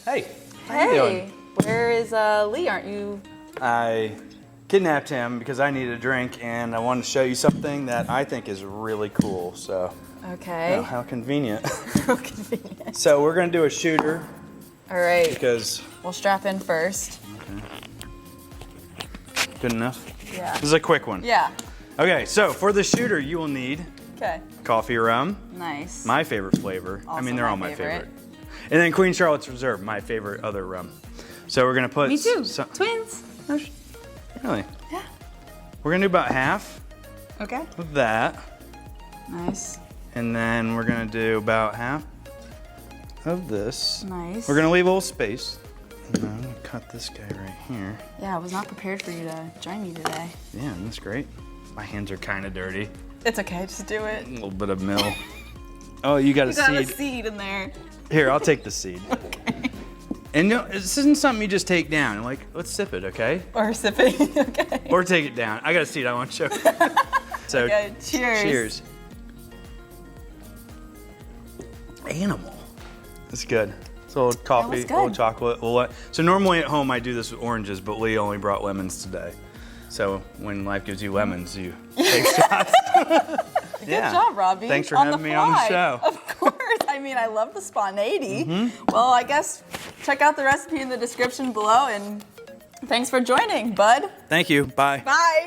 Hey, how you doing? Where is Lee? Aren't you? I kidnapped him because I needed a drink, and I wanted to show you something that I think is really cool. So, Okay. oh, how convenient. How convenient. So we're gonna do a shooter. All right. Because we'll strap in first. Okay. Good enough. Yeah. This is a quick one. Yeah. Okay, so for the shooter, you will need coffee rum. Nice. My favorite flavor. Also I mean, they're all my favorite. And then Queen Charlotte's Reserve, my favorite other rum. So we're gonna put. Me too. Twins. Really? Yeah. We're gonna do about half. Okay. Of that. Nice. And then we're gonna do about half of this. Nice. We're gonna leave a little space. And then I'm gonna cut this guy right here. Yeah, I was not prepared for you to join me today. Yeah, that's great. My hands are kind of dirty. It's okay, just do it. A little bit of mill. Oh, you got a seed. You got a seed in there. Here, I'll take the seed. Okay. And no, this isn't something you just take down. Like, let's sip it, okay? Or sip it, okay. Or take it down. I got a seed I want to show you. So, okay, cheers. Cheers. Animal. It's good. It's a little coffee, a little chocolate. So normally at home I do this with oranges, but Lee only brought lemons today. So when life gives you lemons, you take shots. Good job, Robbie. Thanks for having me on the show. Of course. I mean, I love the spontaneity. Well, I guess check out the recipe in the description below, and thanks for joining, bud. Thank you. Bye. Bye.